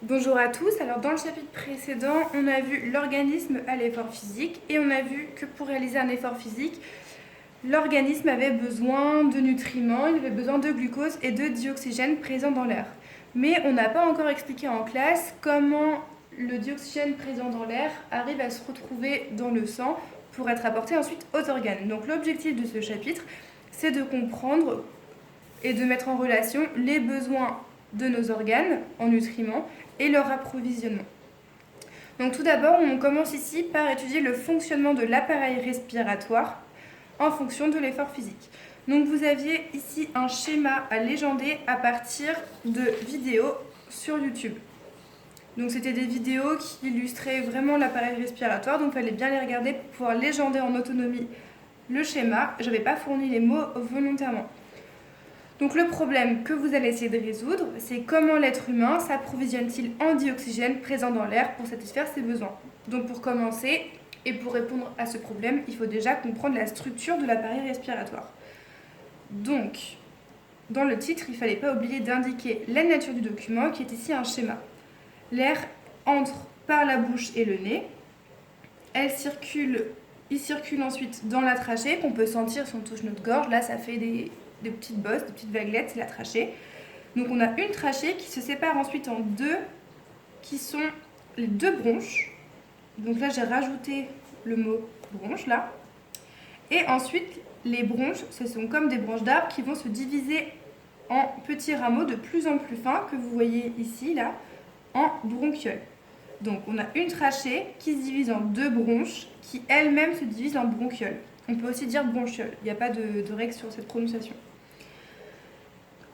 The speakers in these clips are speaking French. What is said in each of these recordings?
Bonjour à tous, alors dans le chapitre précédent, on a vu l'organisme à l'effort physique et on a vu que pour réaliser un effort physique, l'organisme avait besoin de nutriments, il avait besoin de glucose et de dioxygène présents dans l'air. Mais on n'a pas encore expliqué en classe comment le dioxygène présent dans l'air arrive à se retrouver dans le sang pour être apporté ensuite aux organes. Donc l'objectif de ce chapitre, c'est de comprendre et de mettre en relation les besoins de nos organes en nutriments et leur approvisionnement. Donc tout d'abord, on commence ici par étudier le fonctionnement de l'appareil respiratoire en fonction de l'effort physique. Donc vous aviez ici un schéma à légender à partir de vidéos sur YouTube. Donc c'était des vidéos qui illustraient vraiment l'appareil respiratoire, donc il fallait bien les regarder pour pouvoir légender en autonomie le schéma. Je n'avais pas fourni les mots volontairement. Donc le problème que vous allez essayer de résoudre, c'est comment l'être humain s'approvisionne-t-il en dioxygène présent dans l'air pour satisfaire ses besoins. Donc pour commencer, et pour répondre à ce problème, il faut déjà comprendre la structure de l'appareil respiratoire. Donc, dans le titre, il ne fallait pas oublier d'indiquer la nature du document, qui est ici un schéma. L'air entre par la bouche et le nez. Il circule ensuite dans la trachée, qu'on peut sentir si on touche notre gorge. Là, ça fait des petites bosses, des petites vaguelettes, c'est la trachée. Donc on a une trachée qui se sépare ensuite en deux, qui sont les deux bronches. Donc là, j'ai rajouté le mot bronche, là. Et ensuite, les bronches, ce sont comme des branches d'arbres qui vont se diviser en petits rameaux de plus en plus fins, que vous voyez ici, là, en bronchioles. Donc on a une trachée qui se divise en deux bronches, qui elles-mêmes se divisent en bronchioles. On peut aussi dire bronchiole, il n'y a pas de règle sur cette prononciation.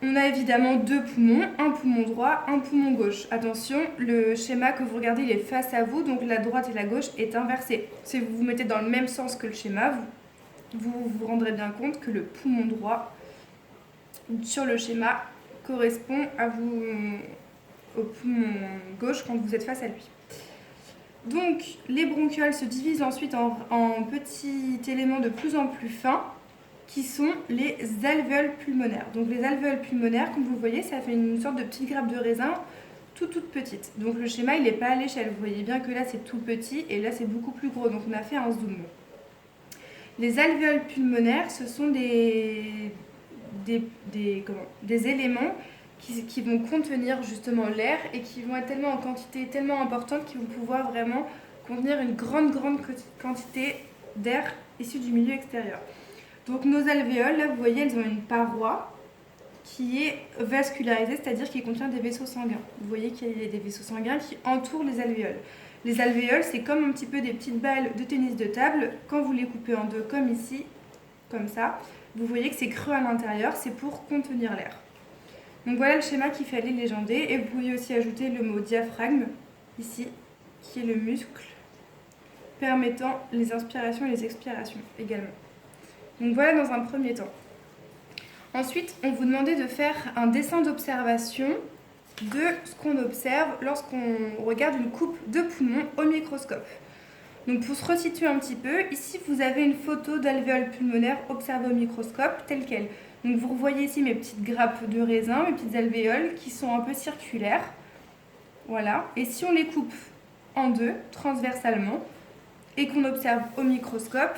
On a évidemment deux poumons, un poumon droit, un poumon gauche. Attention, le schéma que vous regardez, il est face à vous, donc la droite et la gauche est inversée. Si vous vous mettez dans le même sens que le schéma, vous vous rendrez bien compte que le poumon droit sur le schéma correspond au poumon gauche quand vous êtes face à lui. Donc les bronchioles se divisent ensuite en petits éléments de plus en plus fins, qui sont les alvéoles pulmonaires. Donc les alvéoles pulmonaires, comme vous voyez, ça fait une sorte de petite grappe de raisin toute petite. Donc le schéma, il n'est pas à l'échelle. Vous voyez bien que là, c'est tout petit et là, c'est beaucoup plus gros. Donc on a fait un zoom. Les alvéoles pulmonaires, ce sont des éléments qui vont contenir justement l'air et qui vont être tellement en quantité tellement importante qu'ils vont pouvoir vraiment contenir une grande quantité d'air issu du milieu extérieur. Donc nos alvéoles, là vous voyez, elles ont une paroi qui est vascularisée, c'est-à-dire qui contient des vaisseaux sanguins. Vous voyez qu'il y a des vaisseaux sanguins qui entourent les alvéoles. Les alvéoles, c'est comme un petit peu des petites balles de tennis de table. Quand vous les coupez en deux, comme ici, comme ça, vous voyez que c'est creux à l'intérieur, c'est pour contenir l'air. Donc voilà le schéma qu'il fallait légender. Et vous pouvez aussi ajouter le mot diaphragme, ici, qui est le muscle permettant les inspirations et les expirations également. Donc voilà dans un premier temps. Ensuite, on vous demandait de faire un dessin d'observation de ce qu'on observe lorsqu'on regarde une coupe de poumon au microscope. Donc pour se resituer un petit peu, ici vous avez une photo d'alvéoles pulmonaires observées au microscope telle quelle. Donc vous revoyez ici mes petites grappes de raisin, mes petites alvéoles qui sont un peu circulaires. Voilà. Et si on les coupe en deux, transversalement, et qu'on observe au microscope,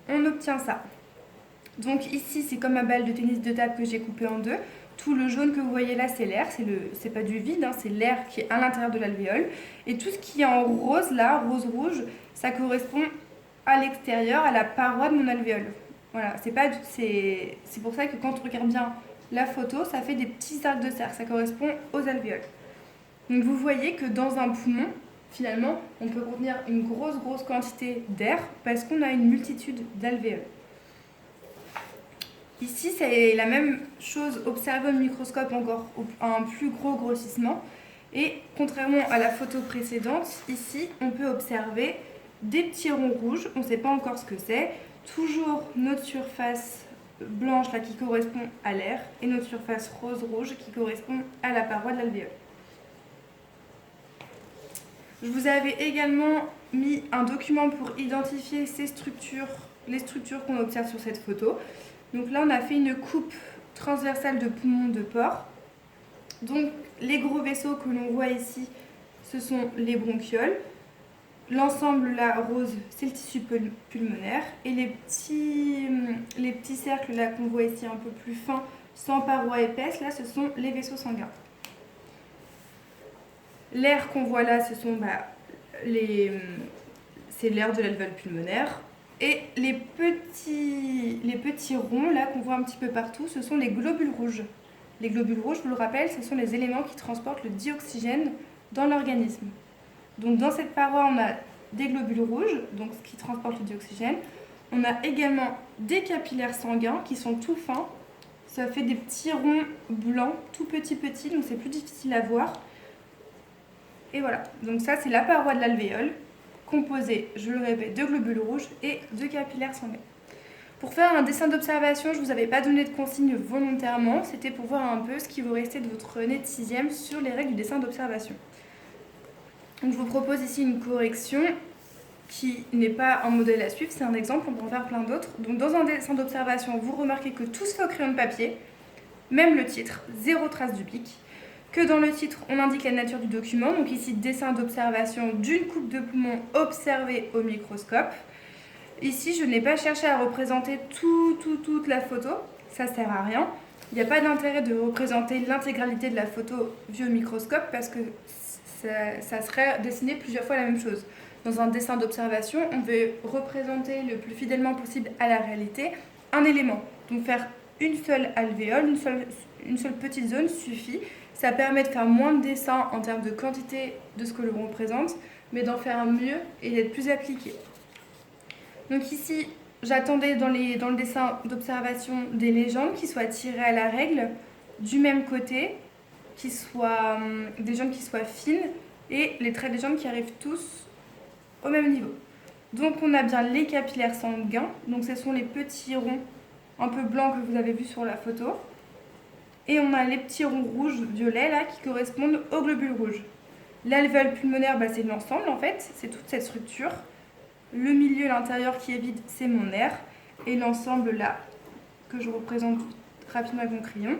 on obtient ça. Donc ici, c'est comme ma balle de tennis de table que j'ai coupée en deux. Tout le jaune que vous voyez là, c'est l'air, c'est pas du vide, hein, c'est l'air qui est à l'intérieur de l'alvéole. Et tout ce qui est en rose là, rose-rouge, ça correspond à l'extérieur, à la paroi de mon alvéole. Voilà, c'est pour ça que quand on regarde bien la photo, ça fait des petits cercles de cercle, ça correspond aux alvéoles. Donc vous voyez que dans un poumon, finalement, on peut contenir une grosse quantité d'air parce qu'on a une multitude d'alvéoles. Ici, c'est la même chose observée au microscope, encore un plus gros grossissement. Et contrairement à la photo précédente, ici, on peut observer des petits ronds rouges. On ne sait pas encore ce que c'est. Toujours notre surface blanche là, qui correspond à l'air et notre surface rose-rouge qui correspond à la paroi de l'alvéole. Je vous avais également mis un document pour identifier les structures qu'on observe sur cette photo. Donc là, on a fait une coupe transversale de poumon de porc. Donc Les gros vaisseaux que l'on voit ici, ce sont les bronchioles. L'ensemble là rose, c'est le tissu pulmonaire. Et les petits cercles là qu'on voit ici un peu plus fins, sans parois épaisses, là ce sont les vaisseaux sanguins. L'air qu'on voit là, c'est l'air de l'alvéole pulmonaire. Et les petits ronds là qu'on voit un petit peu partout, ce sont les globules rouges. Les globules rouges, je vous le rappelle, ce sont les éléments qui transportent le dioxygène dans l'organisme. Donc dans cette paroi, on a des globules rouges, donc ce qui transporte le dioxygène. On a également des capillaires sanguins qui sont tout fins. Ça fait des petits ronds blancs, tout petits, donc c'est plus difficile à voir. Et voilà, donc ça c'est la paroi de l'alvéole, composée, je le répète, de globules rouges et de capillaires sanguins. Pour faire un dessin d'observation, je ne vous avais pas donné de consigne volontairement, c'était pour voir un peu ce qui vous restait de votre année de 6e sur les règles du dessin d'observation. Donc je vous propose ici une correction qui n'est pas un modèle à suivre, c'est un exemple, on peut en faire plein d'autres. Donc dans un dessin d'observation, vous remarquez que tout se fait au crayon de papier, même le titre, zéro trace du bic. Que dans le titre, on indique la nature du document, donc ici dessin d'observation d'une coupe de poumon observée au microscope. Ici, je n'ai pas cherché à représenter toute la photo, ça sert à rien. Il n'y a pas d'intérêt de représenter l'intégralité de la photo vue au microscope parce que ça serait dessiner plusieurs fois la même chose. Dans un dessin d'observation, on veut représenter le plus fidèlement possible à la réalité un élément. Donc faire une seule alvéole, une seule petite zone suffit. Ça permet de faire moins de dessins en termes de quantité de ce que l'on représente, mais d'en faire mieux et d'être plus appliqué. Donc ici, j'attendais dans le dessin d'observation des légendes qui soient tirées à la règle du même côté, des légendes qui soient fines et les traits de légende qui arrivent tous au même niveau. Donc on a bien les capillaires sanguins, donc ce sont les petits ronds un peu blancs que vous avez vus sur la photo. Et on a les petits ronds rouges, violets là, qui correspondent aux globules rouges. L'alvéole pulmonaire, c'est l'ensemble en fait, c'est toute cette structure. Le milieu, l'intérieur qui est vide, c'est mon air. Et l'ensemble là, que je représente rapidement avec mon crayon,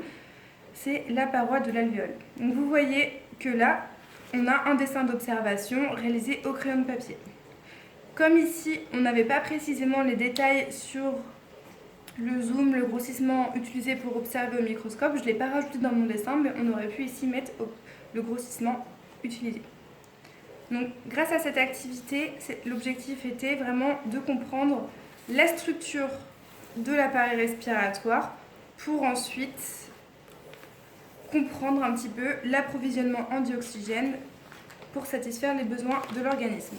c'est la paroi de l'alvéole. Donc vous voyez que là, on a un dessin d'observation réalisé au crayon de papier. Comme ici, on n'avait pas précisément les détails sur le zoom, le grossissement utilisé pour observer au microscope, je ne l'ai pas rajouté dans mon dessin, mais on aurait pu ici mettre le grossissement utilisé. Donc grâce à cette activité, l'objectif était vraiment de comprendre la structure de l'appareil respiratoire pour ensuite comprendre un petit peu l'approvisionnement en dioxygène pour satisfaire les besoins de l'organisme.